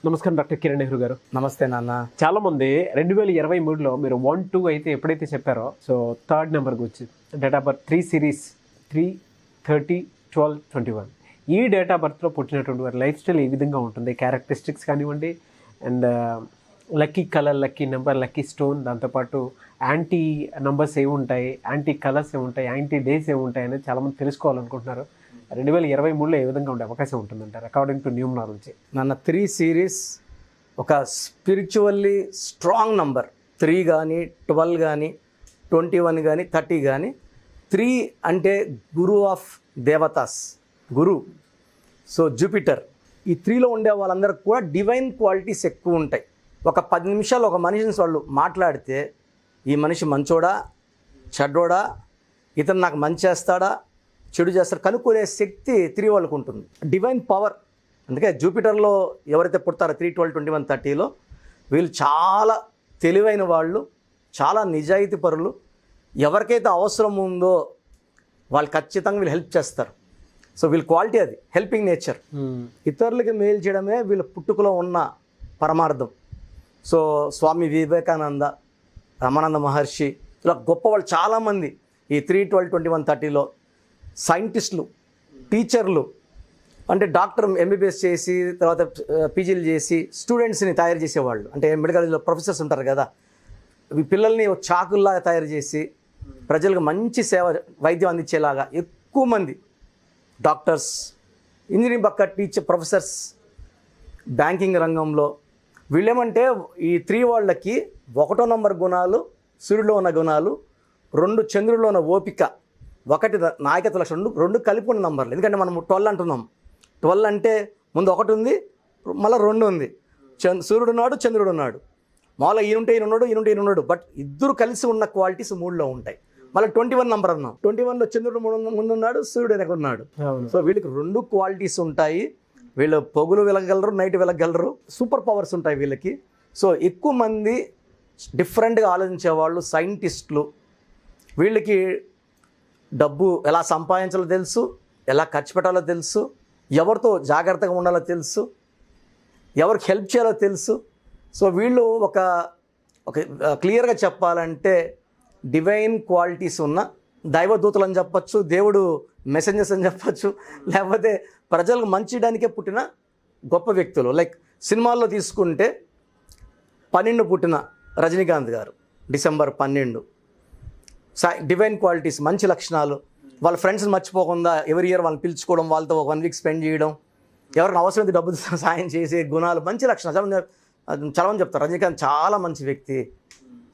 నమస్కారం డాక్టర్ కిరణ్ నెహ్రూ గారు. నమస్తే నాన్న. చాలా మంది 2023లో మీరు 1-2 అయితే ఎప్పుడైతే చెప్పారో, సో థర్డ్ నెంబర్కి వచ్చి డేట్ ఆఫ్ బర్త్ 3 సిరీస్ 3/30/12/21 ఈ డేట్ ఆఫ్ బర్త్లో పుట్టినటువంటి వారి లైఫ్ స్టైల్ ఏ విధంగా ఉంటుంది, క్యారెక్టరిస్టిక్స్ కానివ్వండి, and lucky colour, lucky number, lucky stone, దాంతోపాటు యాంటీ నంబర్స్ ఏముంటాయి, యాంటీ కలర్స్ ఏముంటాయి, యాంటీ డేస్ ఏముంటాయి అనేది చాలామంది తెలుసుకోవాలనుకుంటున్నారు. 2023లో ఏ విధంగా ఉండే అవకాశం ఉంటుందంటారు అకార్డింగ్ టు న్యూమరాలజీ? నన్న 3 సిరీస్ ఒక స్పిరిచువల్లీ స్ట్రాంగ్ నంబర్. 3 కానీ 12 కానీ 21 కానీ 30 కానీ 3 అంటే గురు ఆఫ్ దేవతాస్, గురు. So Jupiter. ఈ 3లో ఉండే వాళ్ళందరికీ కూడా డివైన్ క్వాలిటీస్ ఎక్కువ ఉంటాయి. ఒక 10 నిమిషాలు ఒక మనిషిని వాళ్ళు మాట్లాడితే ఈ మనిషి మంచోడా చెడ్డోడా, ఇతను నాకు మంచి చేస్తాడా చెడు చేస్తారు కనుక్కునే శక్తి 3 వాళ్ళకు ఉంటుంది. Divine power. అందుకే జూపిటర్లో ఎవరైతే పుడతారో 3, 12, 21, 30లో వీళ్ళు చాలా తెలివైన వాళ్ళు, చాలా నిజాయితీ పరులు. ఎవరికైతే అవసరం ఉందో వాళ్ళు ఖచ్చితంగా వీళ్ళు హెల్ప్ చేస్తారు. సో వీళ్ళ క్వాలిటీ అది హెల్పింగ్ నేచర్. ఇతరులకి మేలు చేయడమే వీళ్ళ పుట్టుకలో ఉన్న పరమార్థం. సో స్వామి వివేకానంద, రమానంద మహర్షి, ఇలా గొప్పవాళ్ళు చాలామంది ఈ 3, 12, 21, 30లో సైంటిస్టులు, టీచర్లు, అంటే డాక్టర్ ఎంబీబీఎస్ చేసి తర్వాత పీజీలు చేసి స్టూడెంట్స్ని తయారు చేసేవాళ్ళు. అంటే మెడికల్ కాలేజ్లో ప్రొఫెసర్స్ ఉంటారు కదా, ఈ పిల్లల్ని చాకుల్లాగా తయారు చేసి ప్రజలకు మంచి సేవ, వైద్యం అందించేలాగా ఎక్కువ మంది డాక్టర్స్, ఇంజనీరింగ్ పక్క టీచర్, ప్రొఫెసర్స్, బ్యాంకింగ్ రంగంలో వీళ్ళేమంటే ఈ 3 వాళ్ళకి 1వ నంబర్ గుణాలు సూర్యుడిలో ఉన్న గుణాలు, 2 చంద్రుడిలో ఉన్న ఓపిక, 1 నాయకత్వ లక్షణం, 2 కలిపి ఉన్న నంబర్లు. ఎందుకంటే మనం 12 అంటున్నాం. 12 అంటే ముందు 1 ఉంది, మళ్ళీ 2 ఉంది. సూర్యుడు ఉన్నాడు, చంద్రుడు ఉన్నాడు. మామూలుగా ఈయనుంటే ఈయన ఉన్నాడు, ఈయనుంటే ఈయన ఉన్నాడు. బట్ ఇద్దరు కలిసి ఉన్న క్వాలిటీస్ 3లో ఉంటాయి. మళ్ళీ 21 నంబర్ అన్నాం. 21లో చంద్రుడు ముందు ఉన్నాడు, సూర్యుడు వెనక ఉన్నాడు. సో వీళ్ళకి 2 క్వాలిటీస్ ఉంటాయి. వీళ్ళు పొగులు వెలగలరు, నైట్ వెలగలరు. సూపర్ పవర్స్ ఉంటాయి వీళ్ళకి. సో ఎక్కువ మంది డిఫరెంట్గా ఆలోచించే వాళ్ళు, సైంటిస్టులు. వీళ్ళకి డబ్బు ఎలా సంపాదించాలో తెలుసు, ఎలా ఖర్చు పెట్టాలో తెలుసు, ఎవరితో జాగ్రత్తగా ఉండాలో తెలుసు, ఎవరికి హెల్ప్ చేయాలో తెలుసు. సో వీళ్ళు ఒక క్లియర్గా చెప్పాలంటే డివైన్ క్వాలిటీస్ ఉన్న దైవదూతలు అని చెప్పచ్చు, దేవుడు మెసెంజర్స్ అని చెప్పచ్చు, లేకపోతే ప్రజలకు మంచి చేయడానికే పుట్టిన గొప్ప వ్యక్తులు. లైక్ సినిమాల్లో తీసుకుంటే 12 పుట్టిన రజనీకాంత్ గారు, డిసెంబర్ 12. డివైన్ క్వాలిటీస్, మంచి లక్షణాలు. వాళ్ళ ఫ్రెండ్స్ని మర్చిపోకుండా ఎవరి ఇయర్ వాళ్ళని పిలుచుకోవడం, వాళ్ళతో ఒక 1 వీక్ స్పెండ్ చేయడం, ఎవరికి అవసరమైతే డబ్బు సాయం చేసే గుణాలు, మంచి లక్షణాలు. చాలామంది చెప్తారు రజనీకాంత్ చాలా మంచి వ్యక్తి,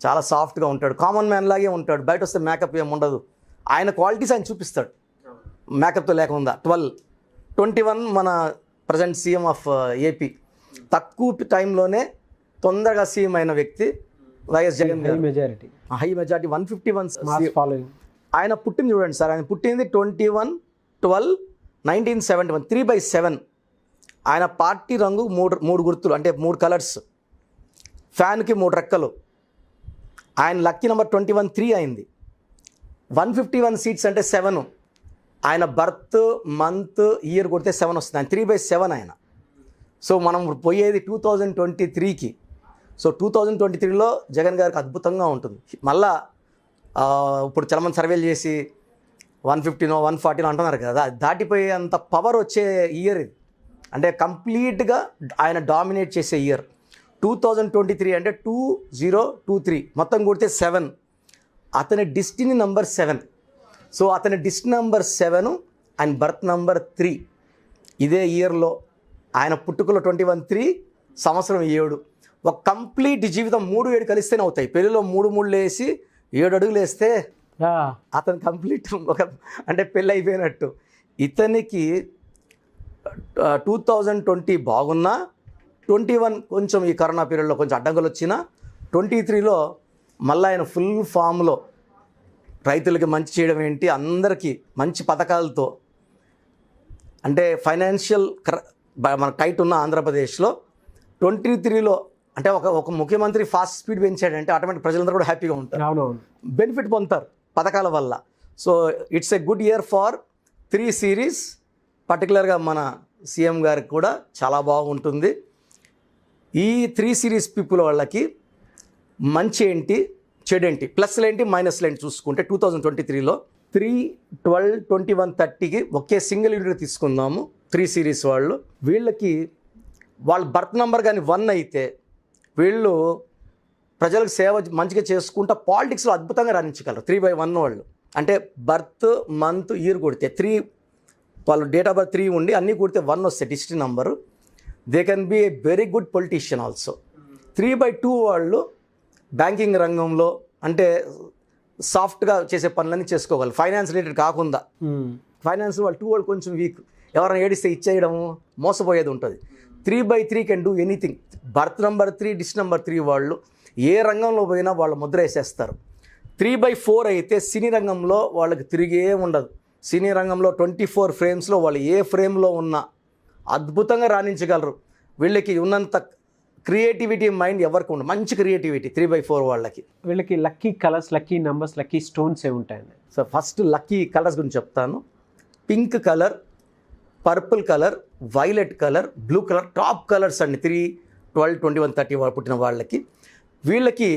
చాలా సాఫ్ట్గా ఉంటాడు, కామన్ మ్యాన్ లాగే ఉంటాడు, బయట వస్తే మేకప్ ఏమి ఉండదు. ఆయన క్వాలిటీస్ ఆయన చూపిస్తాడు మేకప్తో లేకుండా. 21 మన ప్రజెంట్ సీఎం ఆఫ్ ఏపీ. తక్కువ టైంలోనే తొందరగా సీఎం అయిన వ్యక్తి వైఎస్ జగన్ గారు. High majority 151 following. ఆయన పుట్టింది చూడండి సార్, ఆయన పుట్టింది 21/12/1971, 3/7. ఆయన పార్టీ రంగు 3 గుర్తులు, అంటే 3 కలర్స్. ఫ్యాన్కి 3 రెక్కలు. ఆయన లక్కీ నెంబర్ 21/3 అయింది. 151 సీట్స్ అంటే 7. ఆయన బర్త్, మంత్, ఇయర్ కొడితే 7 వస్తుంది. ఆయన 3/7 ఆయన. సో మనం పోయేది 2023కి. సో 2023లో జగన్ గారికి అద్భుతంగా ఉంటుంది. మళ్ళా ఇప్పుడు చాలామంది సర్వేలు చేసి 150నో 140నో అంటున్నారు కదా, దాటిపోయే అంత పవర్ వచ్చే ఇయర్ ఇది. అంటే కంప్లీట్గా ఆయన డామినేట్ చేసే ఇయర్ 2023. అంటే 2023 మొత్తం కొడితే 7. అతని డెస్టినీ నంబర్ 7. సో అతని డెస్టినీ నంబర్ 7, ఆయన బర్త్ నంబర్ 3. ఇదే ఇయర్లో ఆయన పుట్టుకలో 21/3, సంవత్సరం 7. ఒక కంప్లీట్ జీవితం 3, 7 కలిస్తేనే అవుతాయి. పెళ్ళిలో 3 3 వేసి 7 అడుగులు వేస్తే అతను కంప్లీట్ అంటే పెళ్ళి అయిపోయినట్టు. ఇతనికి 2020 బాగున్నా, 21 కొంచెం ఈ కరోనా పీరియడ్లో కొంచెం అడ్డంకులు వచ్చినా, 23లో మళ్ళీ ఆయన ఫుల్ ఫామ్లో రైతులకి మంచి చేయడం ఏంటి, అందరికీ మంచి పథకాలతో. అంటే ఫైనాన్షియల్ మన టైట్ ఉన్న ఆంధ్రప్రదేశ్లో 23లో అంటే ఒక ముఖ్యమంత్రి ఫాస్ట్ స్పీడ్ పెంచాడంటే ఆటోమేటిక్ ప్రజలందరూ కూడా హ్యాపీగా ఉంటారు, బెనిఫిట్ పొందుతారు పథకాల వల్ల. So it's a good year for 3 series. పర్టికులర్గా మన సీఎం గారికి కూడా చాలా బాగుంటుంది. ఈ 3 సిరీస్ పీపుల్ వాళ్ళకి మంచి ఏంటి, చెడేంటి, ప్లస్లు ఏంటి, మైనస్లు ఏంటి చూసుకుంటే 2023లో 3, 12, 21, 30కి ఒకే సింగిల్ యూనిట్ తీసుకుందాము. 3 సిరీస్ వాళ్ళు, వీళ్ళకి వాళ్ళ బర్త్ నెంబర్ కానీ 1 అయితే వీళ్ళు ప్రజలకు సేవ మంచిగా చేసుకుంటా పాలిటిక్స్లో అద్భుతంగా రాణించగలరు. 3/1 వాళ్ళు అంటే బర్త్, మంత్, ఇయర్ కొడితే 3, వాళ్ళు డేట్ ఆఫ్ బర్త్ 3 ఉండి అన్నీ కొడితే 1 వస్తాయి district number. They can be a very good politician also. 3/2 వాళ్ళు బ్యాంకింగ్ రంగంలో అంటే సాఫ్ట్గా చేసే పనులన్నీ చేసుకోగలరు, ఫైనాన్స్ రిలేటెడ్ కాకుండా. ఫైనాన్స్ వాళ్ళు 2 వాళ్ళు కొంచెం వీక్, ఎవరైనా ఏడిస్తే ఇచ్చేయడము, మోసపోయేది ఉంటుంది. 3/3 can do anything. Birth number 3, district number 3 వాళ్ళు ఏ రంగంలో పోయినా వాళ్ళు ముద్ర వేసేస్తారు. 3/4 అయితే సినీ రంగంలో వాళ్ళకి తిరిగే ఉండదు. సినీ రంగంలో 24 ఫ్రేమ్స్లో వాళ్ళు ఏ ఫ్రేమ్లో ఉన్నా అద్భుతంగా రాణించగలరు. వీళ్ళకి ఉన్నంత క్రియేటివిటీ మైండ్ ఎవరికి ఉండదు, మంచి క్రియేటివిటీ 3/4 వాళ్ళకి. వీళ్ళకి lucky colours, lucky numbers, lucky stones ఏ ఉంటాయండి? సో ఫస్ట్ లక్కీ కలర్స్ గురించి చెప్తాను. Pink colour, purple colour, violet colour, blue colour top colours అండి 3, 12, 21, 30 పుట్టిన వాళ్ళకి. వీళ్ళకి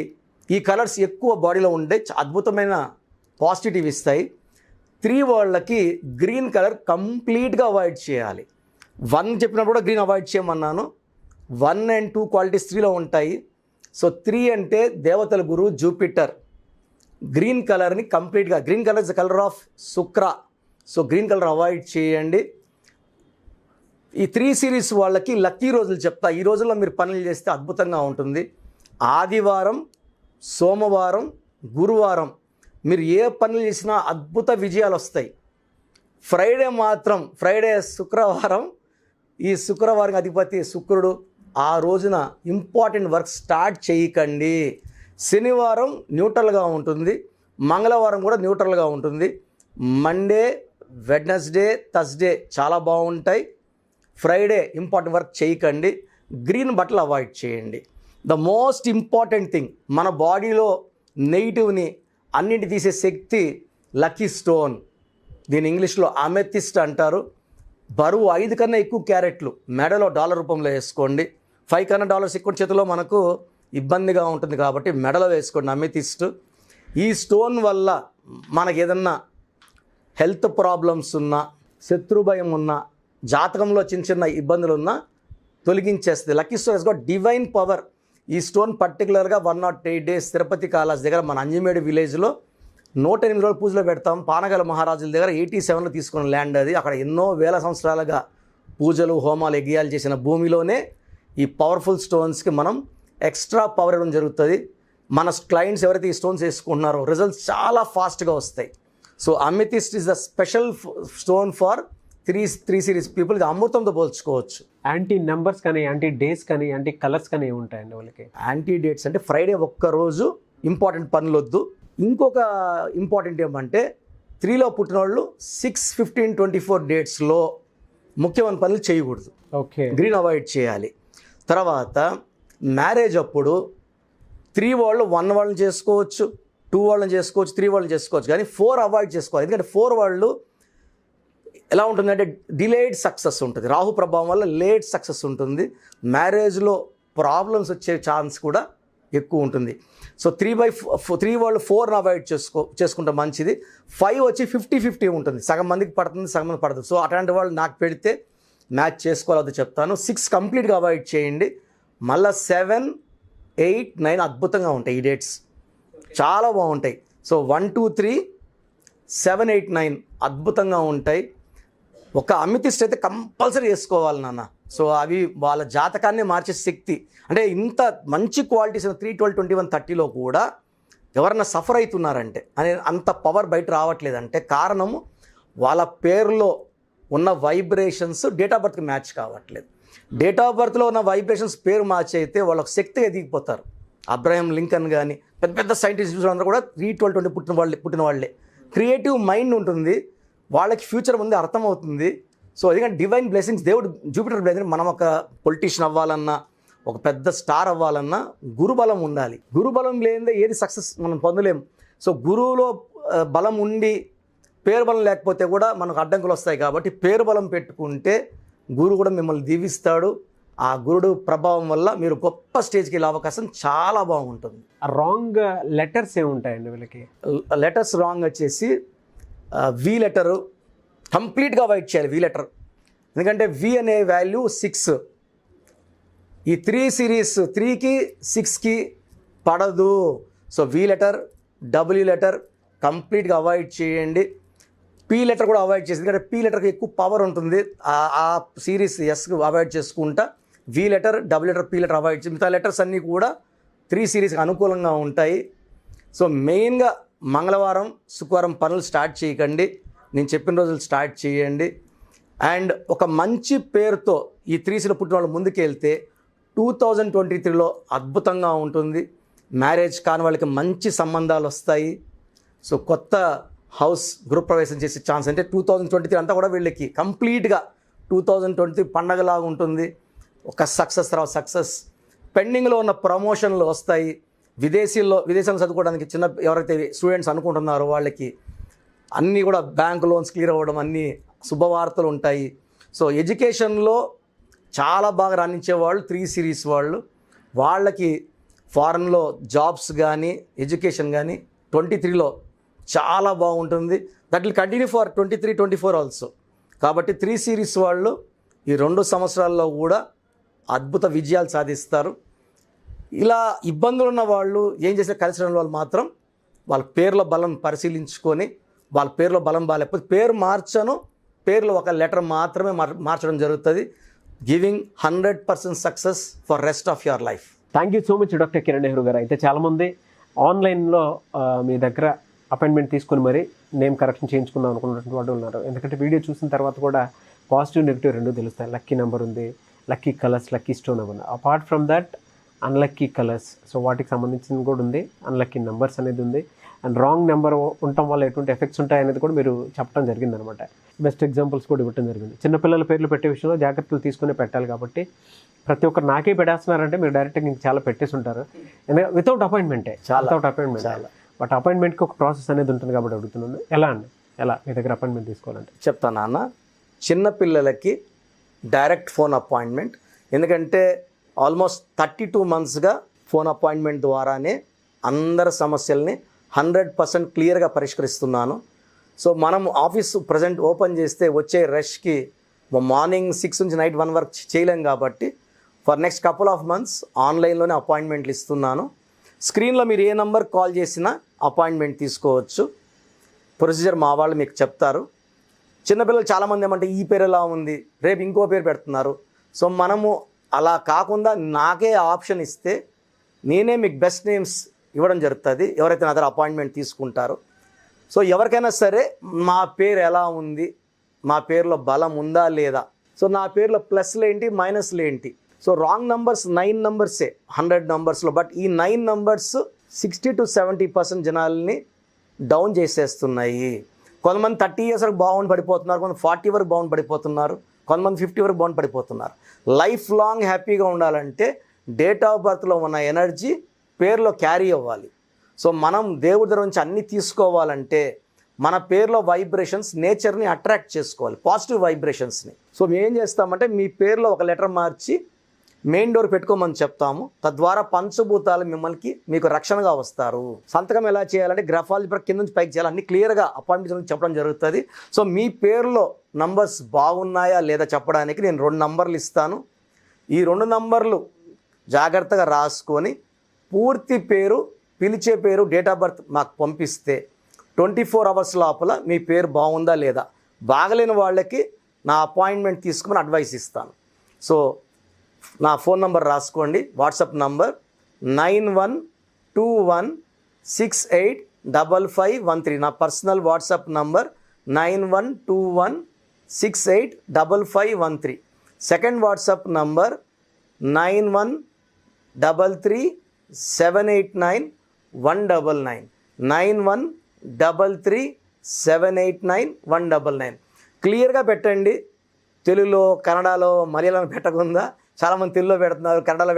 ఈ కలర్స్ ఎక్కువ బాడీలో ఉండే అద్భుతమైన పాజిటివ్ ఇస్తాయి. 3 వాళ్ళకి గ్రీన్ కలర్ కంప్లీట్గా అవాయిడ్ చేయాలి. 1 చెప్పినప్పుడు కూడా గ్రీన్ అవాయిడ్ చేయమన్నాను. 1 and 2 క్వాలిటీస్ 3లో ఉంటాయి. సో 3 అంటే దేవతల గురువు జూపిటర్. గ్రీన్ కలర్ని కంప్లీట్గా, green colour is the colour of Shukra. So green colour avoid చేయండి. ఈ 3 సిరీస్ వాళ్ళకి లక్కీ రోజులు చెప్తా. ఈ రోజుల్లో మీరు పనులు చేస్తే అద్భుతంగా ఉంటుంది. ఆదివారం, సోమవారం, గురువారం మీరు ఏ పనులు చేసినా అద్భుత విజయాలు వస్తాయి. ఫ్రైడే మాత్రం, శుక్రవారం, ఈ శుక్రవారం అధిపతి శుక్రుడు, ఆ రోజున ఇంపార్టెంట్ వర్క్ స్టార్ట్ చేయకండి. శనివారం న్యూట్రల్గా ఉంటుంది, మంగళవారం కూడా న్యూట్రల్గా ఉంటుంది. మండే, వెడ్నెస్డే, థర్స్డే చాలా బాగుంటాయి. ఫ్రైడే ఇంపార్టెంట్ వర్క్ చేయకండి. గ్రీన్ బట్టలు అవాయిడ్ చేయండి. ద మోస్ట్ ఇంపార్టెంట్ థింగ్, మన బాడీలో నెగిటివ్ని అన్నింటి తీసే శక్తి లక్కీ స్టోన్. దీని ఇంగ్లీష్లో అమెథిస్ట్ అంటారు. బరువు 5 కన్నా ఎక్కువ క్యారెట్లు మెడలో డాలర్ రూపంలో వేసుకోండి. 5 కన్నా డాలర్స్ ఎక్కువ చేతిలో మనకు ఇబ్బందిగా ఉంటుంది కాబట్టి మెడలో వేసుకోండి అమెథిస్ట్. ఈ స్టోన్ వల్ల మనకి ఏదన్నా హెల్త్ ప్రాబ్లమ్స్ ఉన్నా, శత్రు భయం ఉన్నా, జాతకంలో చిన్న చిన్న ఇబ్బందులు ఉన్నా తొలగించేస్తుంది. Lucky stone has got divine power. ఈ స్టోన్ పర్టికులర్గా 108 days తిరుపతి కాలాస్ దగ్గర మన అంజిమేడు విలేజ్లో 108 రోజులు పూజలో పెడతాం. పానగల మహారాజుల దగ్గర 87లో తీసుకున్న ల్యాండ్ అది. అక్కడ ఎన్నో వేల సంవత్సరాలుగా పూజలు, హోమాలు, యజ్ఞాలు చేసిన భూమిలోనే ఈ పవర్ఫుల్ స్టోన్స్కి మనం ఎక్స్ట్రా పవర్ ఇవ్వడం జరుగుతుంది. మన క్లయింట్స్ ఎవరైతే ఈ స్టోన్స్ వేసుకుంటున్నారో రిజల్ట్స్ చాలా ఫాస్ట్గా వస్తాయి. So amethyst is the special stone for 3 series people. ఇది అమృతంతో పోల్చుకోవచ్చు. యాంటీ నెంబర్స్ కానీ, యాంటీ డేస్ కానీ, యాంటీ కలర్స్ కానీ ఏముంటాయండి వాళ్ళకి? యాంటీ డేట్స్ అంటే ఫ్రైడే ఒక్కరోజు ఇంపార్టెంట్ పనులు వద్దు. ఇంకొక ఇంపార్టెంట్ ఏమంటే 3లో పుట్టిన వాళ్ళు 6, 15, 24 డేట్స్లో ముఖ్యమైన పనులు చేయకూడదు. ఓకే, గ్రీన్ అవాయిడ్ చేయాలి. తర్వాత మ్యారేజ్ అప్పుడు 3 వాళ్ళు 1 వాళ్ళని చేసుకోవచ్చు, 2 వాళ్ళని చేసుకోవచ్చు, 3 వాళ్ళని చేసుకోవచ్చు, కానీ 4 అవాయిడ్ చేసుకోవాలి. ఎందుకంటే 4 వాళ్ళు ఎలా ఉంటుందంటే డిలేడ్ సక్సెస్ ఉంటుంది. రాహు ప్రభావం వల్ల లేట్ సక్సెస్ ఉంటుంది. మ్యారేజ్లో ప్రాబ్లమ్స్ వచ్చే ఛాన్స్ కూడా ఎక్కువ ఉంటుంది. సో 3 వాళ్ళు 4ని అవాయిడ్ చేసుకుంటే మంచిది. 5 వచ్చి 50-50 ఉంటుంది. సగం మందికి పడుతుంది, సగం మంది పడుతుంది. సో అట్లాంటి వాళ్ళు నాకు పెడితే మ్యాచ్ చేసుకోవాలని చెప్తాను. 6 కంప్లీట్గా అవాయిడ్ చేయండి. మళ్ళీ 7, 8, 9 అద్భుతంగా ఉంటాయి. ఈ డేట్స్ చాలా బాగుంటాయి. సో 1, 2, 3, 7, 8, 9 అద్భుతంగా ఉంటాయి. ఒక అమితిస్ట్ అయితే కంపల్సరీ చేసుకోవాలి నాన్న. సో అవి వాళ్ళ జాతకాన్ని మార్చే శక్తి. అంటే ఇంత మంచి క్వాలిటీస్ 3, 12, 21, 30లో కూడా ఎవరన్నా సఫర్ అవుతున్నారంటే అనే అంత పవర్ బయట రావట్లేదంటే కారణము వాళ్ళ పేరులో ఉన్న వైబ్రేషన్స్ డేట్ ఆఫ్ బర్త్కి మ్యాచ్ కావట్లేదు. డేట్ ఆఫ్ బర్త్లో ఉన్న వైబ్రేషన్స్ పేరు మ్యాచ్ అయితే వాళ్ళకి శక్తి ఎదిగిపోతారు. అబ్రహం లింకన్ కానీ పెద్ద పెద్ద సైంటిస్ట్ అందరూ కూడా 3, 12, 20 పుట్టిన వాళ్ళే. క్రియేటివ్ మైండ్ ఉంటుంది, వాళ్ళకి ఫ్యూచర్ ముందే అర్థమవుతుంది. సో ఎందుకంటే డివైన్ బ్లెస్సింగ్స్, దేవుడు జూపిటర్ బ్లెస్సింగ్. మనం ఒక పొలిటీషియన్ అవ్వాలన్నా, ఒక పెద్ద స్టార్ అవ్వాలన్నా గురుబలం ఉండాలి. గురుబలం లేనిదే ఏది సక్సెస్ మనం పొందలేము. సో గురువులో బలం ఉండి పేరు బలం లేకపోతే కూడా మనకు అడ్డంకులు వస్తాయి. కాబట్టి పేరు బలం పెట్టుకుంటే గురువు కూడా మిమ్మల్ని దీవిస్తాడు. ఆ గురుడు ప్రభావం వల్ల మీరు గొప్ప స్టేజ్కి వెళ్ళే అవకాశం చాలా బాగుంటుంది. రాంగ్ లెటర్స్ ఏముంటాయండి వీళ్ళకి? లెటర్స్ రాంగ్ వచ్చేసి వి లెటరు కంప్లీట్గా అవాయిడ్ చేయాలి. వి లెటర్, ఎందుకంటే వి అనే వాల్యూ 6, ఈ 3 సిరీస్ 3కి 6కి పడదు. So V letter, W letter కంప్లీట్గా అవాయిడ్ చేయండి. పీ లెటర్ కూడా అవాయిడ్ చేసి, ఎందుకంటే పీ లెటర్కి ఎక్కువ పవర్ ఉంటుంది. ఆ సిరీస్ ఎస్ అవాయిడ్ చేసుకుంటా V letter, W letter, P letter avoid చేసి మిగతా లెటర్స్ అన్నీ కూడా 3 సిరీస్కి అనుకూలంగా ఉంటాయి. సో మెయిన్గా మంగళవారం, శుక్రవారం పనులు స్టార్ట్ చేయకండి, నేను చెప్పిన రోజులు స్టార్ట్ చేయండి. అండ్ ఒక మంచి పేరుతో ఈ 3Cలో పుట్టిన వాళ్ళు ముందుకెళ్తే 2023లో అద్భుతంగా ఉంటుంది. మ్యారేజ్ కాని వాళ్ళకి మంచి సంబంధాలు వస్తాయి. సో కొత్త హౌస్ గృహప్రవేశం చేసే ఛాన్స్, అంటే 2023 అంతా కూడా వీళ్ళకి కంప్లీట్గా 2023 పండగలాగా ఉంటుంది. ఒక సక్సెస్. పెండింగ్లో ఉన్న ప్రమోషన్లు వస్తాయి. విదేశాల్లో చదువుకోవడానికి ఎవరైతే స్టూడెంట్స్ అనుకుంటున్నారో వాళ్ళకి అన్నీ కూడా బ్యాంక్ లోన్స్ క్లియర్ అవ్వడం, అన్నీ శుభవార్తలు ఉంటాయి. సో ఎడ్యుకేషన్లో చాలా బాగా రాణించే వాళ్ళు 3 సిరీస్ వాళ్ళకి ఫారెన్లో జాబ్స్ కానీ ఎడ్యుకేషన్ కానీ 23లో చాలా బాగుంటుంది. That will continue for 23, 24 also. కాబట్టి 3 సిరీస్ వాళ్ళు ఈ 2 సంవత్సరాల్లో కూడా అద్భుత విజయాలు సాధిస్తారు. ఇలా ఇబ్బందులు ఉన్న వాళ్ళు ఏం చేసిన కలిసి ఉన్న వాళ్ళు మాత్రం వాళ్ళ పేర్ల బలం పరిశీలించుకొని, వాళ్ళ పేర్లో బలం బాగాలేకపోతే పేర్లో ఒక లెటర్ మాత్రమే మార్చడం జరుగుతుంది. Giving 100% success for rest of your life. Thank you so much doctor Kiran Nehru గారు. అయితే చాలామంది ఆన్లైన్లో మీ దగ్గర అపాయింట్మెంట్ తీసుకుని మరి నేమ్ కరెక్షన్ చేయించుకుందాం అనుకున్నటువంటి వాళ్ళు ఉన్నారు. ఎందుకంటే వీడియో చూసిన తర్వాత కూడా పాజిటివ్ నెగిటివ్ రెండు తెలుస్తాయి. లక్కీ నెంబర్ ఉంది, లక్కీ కలర్స్, లక్కీ స్టోన్ ఉంది. Apart from that unlucky colours, so వాటికి సంబంధించింది కూడా ఉంది. అన్లక్కీ నెంబర్స్ అనేది ఉంది. అండ్ రాంగ్ నెంబర్ ఉండటం వల్ల ఎటువంటి ఎఫెక్ట్స్ ఉంటాయి అనేది కూడా మీరు చెప్పడం జరిగిందనమాట. బెస్ట్ ఎగ్జాంపుల్స్ కూడా ఇవ్వడం జరిగింది. చిన్నపిల్లల పేర్లు పెట్టే విషయంలో జాగ్రత్తలు తీసుకునే పెట్టాలి. కాబట్టి ప్రతి ఒక్కరు నాకే పెట్టేస్తున్నారంటే మీరు డైరెక్ట్గా ఇంక చాలా పెట్టేసి ఉంటారు. వితౌట్ అపాయింట్మెంటే, వితౌట్ అపాయింట్మెంట్. బట్ అపాయింట్మెంట్కి ఒక ప్రాసెస్ అనేది ఉంటుంది కాబట్టి అడుగుతున్నాను. ఎలా మీ దగ్గర అపాయింట్మెంట్ తీసుకోవాలంటే చెప్తాను నాన్న. చిన్నపిల్లలకి డైరెక్ట్ ఫోన్ అపాయింట్మెంట్, ఎందుకంటే ఆల్మోస్ట్ 32 మంత్స్గా ఫోన్ అపాయింట్మెంట్ ద్వారానే అందరి సమస్యల్ని 100% క్లియర్గా పరిష్కరిస్తున్నాను. సో మనం ఆఫీస్ ప్రజెంట్ ఓపెన్ చేస్తే వచ్చే రష్కి మార్నింగ్ 6 నుంచి నైట్ 1 వరకు చేయలేం. కాబట్టి for next couple of months ఆన్లైన్లోనే అపాయింట్మెంట్లు ఇస్తున్నాను. స్క్రీన్లో మీరు ఏ నెంబర్ కాల్ చేసినా అపాయింట్మెంట్ తీసుకోవచ్చు. ప్రొసీజర్ మా వాళ్ళు మీకు చెప్తారు. చిన్నపిల్లలు చాలామంది ఏమంటే ఈ పేరు ఎలా ఉంది, రేపు ఇంకో పేరు పెడుతున్నారు. సో మనము అలా కాకుండా నాకే ఆప్షన్ ఇస్తే నేనే మీకు బెస్ట్ నేమ్స్ ఇవ్వడం జరుగుతుంది ఎవరైతే నా దగ్గర అపాయింట్మెంట్ తీసుకుంటారో. సో ఎవరికైనా సరే మా పేరు ఎలా ఉంది, మా పేరులో బలం ఉందా లేదా, సో నా పేరులో ప్లస్లు ఏంటి మైనస్లు ఏంటి. So wrong numbers 9 నంబర్సే 100 నంబర్స్లో. బట్ ఈ 9 నంబర్స్ 60 to 70% జనాల్ని డౌన్ చేసేస్తున్నాయి. కొంతమంది 30 years వరకు బాగుండి పడిపోతున్నారు, కొంతమంది 40 వరకు బాగుండి పడిపోతున్నారు, కొంతమంది 50 వరకు బాగుండి పడిపోతున్నారు. లైఫ్ లాంగ్ హ్యాపీగా ఉండాలంటే డేట్ ఆఫ్ బర్త్లో ఉన్న ఎనర్జీ పేరులో క్యారీ అవ్వాలి. సో మనం దేవుడి దగ్గర నుంచి అన్నీ తీసుకోవాలంటే మన పేరులో వైబ్రేషన్స్ నేచర్ని అట్రాక్ట్ చేసుకోవాలి, పాజిటివ్ వైబ్రేషన్స్ని. సో మేము ఏం చేస్తామంటే మీ పేరులో ఒక లెటర్ మార్చి మెయిన్ డోర్ పెట్టుకోమని చెప్తాము. తద్వారా పంచభూతాలు మీకు రక్షణగా వస్తారు. సంతకం ఎలా చేయాలంటే గ్రఫాలజీ కింద నుంచి పైకి చేయాలి, అన్ని క్లియర్గా అపాయింట్మెంట్ చెప్పడం జరుగుతుంది. సో మీ పేరులో నంబర్స్ బాగున్నాయా లేదా చెప్పడానికి నేను 2 నంబర్లు ఇస్తాను. ఈ 2 నంబర్లు జాగ్రత్తగా రాసుకొని పూర్తి పేరు, పిలిచే పేరు, డేట్ ఆఫ్ బర్త్ మాకు పంపిస్తే 24 hours లోపల మీ పేరు బాగుందా లేదా, బాగలేని వాళ్ళకి నా అపాయింట్మెంట్ తీసుకుని అడ్వైస్ ఇస్తాను. సో నా ఫోన్ నంబర్ రాసుకోండి. WhatsApp number 9121685513. నా personal WhatsApp number 9121685513. Second WhatsApp number 9133789199. 9133789199. క్లియర్గా పెట్టండి. తెలుగులో, కన్నడలో, మలయాళం పెట్టకుండా చాలామంది తెలుగులో పెడుతున్నారు, కన్నడలో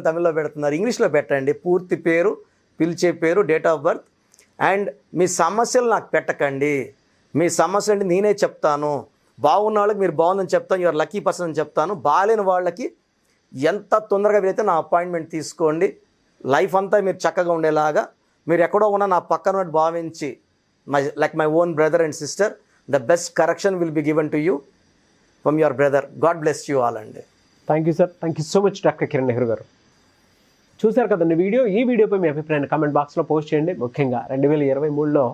తమిళ్లో పెడుతున్నారు. ఇంగ్లీష్లో పెట్టండి. పూర్తి పేరు, పిలిచే పేరు, డేట్ ఆఫ్ బర్త్. అండ్ మీ సమస్యలు నాకు పెట్టకండి. మీ సమస్యలు అంటే నేనే చెప్తాను. బాగున్న వాళ్ళకి మీరు బాగుందని చెప్తాను, యువర్ లక్కీ పర్సన్ అని చెప్తాను. బాగాలేని వాళ్ళకి ఎంత తొందరగా వీలైతే నా అపాయింట్మెంట్ తీసుకోండి. లైఫ్ అంతా మీరు చక్కగా ఉండేలాగా, మీరు ఎక్కడో ఉన్న నా పక్కన ఉన్నట్టు భావించి, my own brother and sister, the best correction will be given to you from your brother. God bless you all అండి. Thank you sir. Thank you so much doctor Kiran Nehru గారు. చూశారు కదండి వీడియో. ఈ వీడియోపై మీ అభిప్రాయాన్ని కామెంట్ బాక్స్లో పోస్ట్ చేయండి. ముఖ్యంగా 2023లో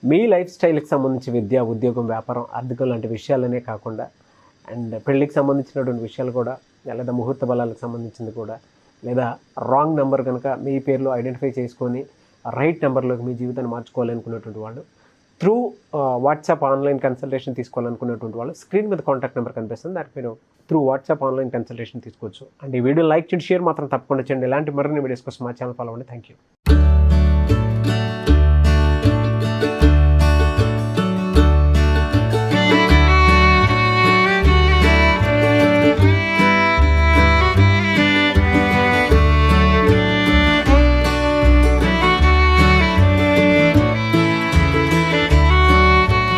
మీ లైఫ్ స్టైల్కి సంబంధించి విద్య, ఉద్యోగం, వ్యాపారం, ఆర్థికం లాంటి విషయాలనే కాకుండా అండ్ పెళ్ళికి సంబంధించినటువంటి విషయాలు కూడా, లేదా ముహూర్త బలాలకు సంబంధించింది కూడా, లేదా రాంగ్ నెంబర్ కనుక మీ పేరులో ఐడెంటిఫై చేసుకొని రైట్ నెంబర్లోకి మీ జీవితాన్ని మార్చుకోవాలనుకున్నటువంటి వాళ్ళు, త్రూ వాట్సాప్ ఆన్లైన్ కన్సల్టేషన్ తీసుకోవాలనుకున్నటువంటి వాళ్ళు స్క్రీన్ మీద కాంటాక్ట్ నెంబర్ కనిపిస్తుంది, దానికి మీరు త్రూ వాట్సాప్ ఆన్లైన్ కన్సల్టేషన్ తీసుకోవచ్చు. అండ్ ఈ వీడియో లైక్ చేయండి, షేర్ మాత్రం తప్పకుండా చేయండి. ఇలాంటి మరిన్ని వీడియోస్ కోసం మా ఛానల్ ఫాలో అవ్వండి. Thank you.